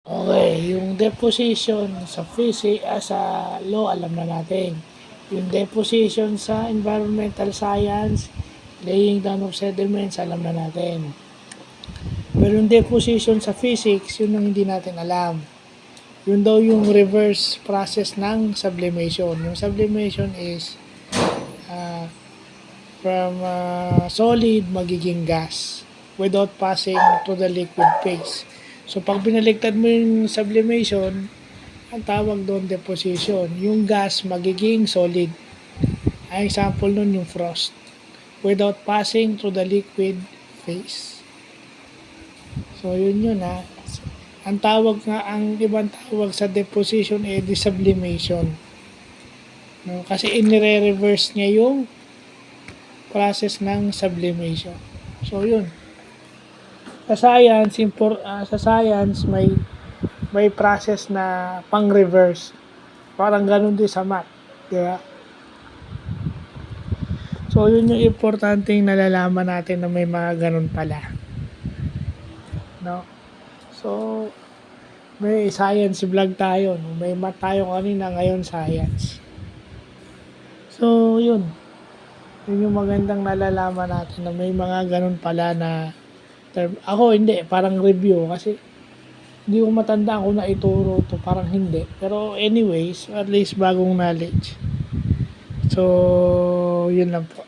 Okay, yung deposition sa sa law, alam na natin. Yung deposition sa environmental science, laying down of sediments, alam na natin. Pero yung deposition sa physics, yun ang hindi natin alam. Yun daw yung reverse process ng sublimation. Yung sublimation is from solid magiging gas without passing to the liquid phase. So pag binaligtad mo yung sublimation, ang tawag doon deposition. Yung gas magiging solid. Ang example nun yung frost without passing through the liquid phase. So yun ha. Ang tawag nga, ang ibang tawag sa deposition ay sublimation. No? Kasi inire-reverse niya yung process ng sublimation. So yun. Sa science may process na pang-reverse. Parang ganun din sa math, di ba? So yun yung importanteng nalalaman natin na may mga ganun pala. No? So may science vlog tayo, no? May math tayo kanina, ngayon science. So yun yung magandang nalalaman natin na may mga ganun pala na term. Ako hindi, parang review kasi hindi ko matanda kung naituro to, parang hindi. Pero anyways, at least bagong knowledge. So, yun lang po.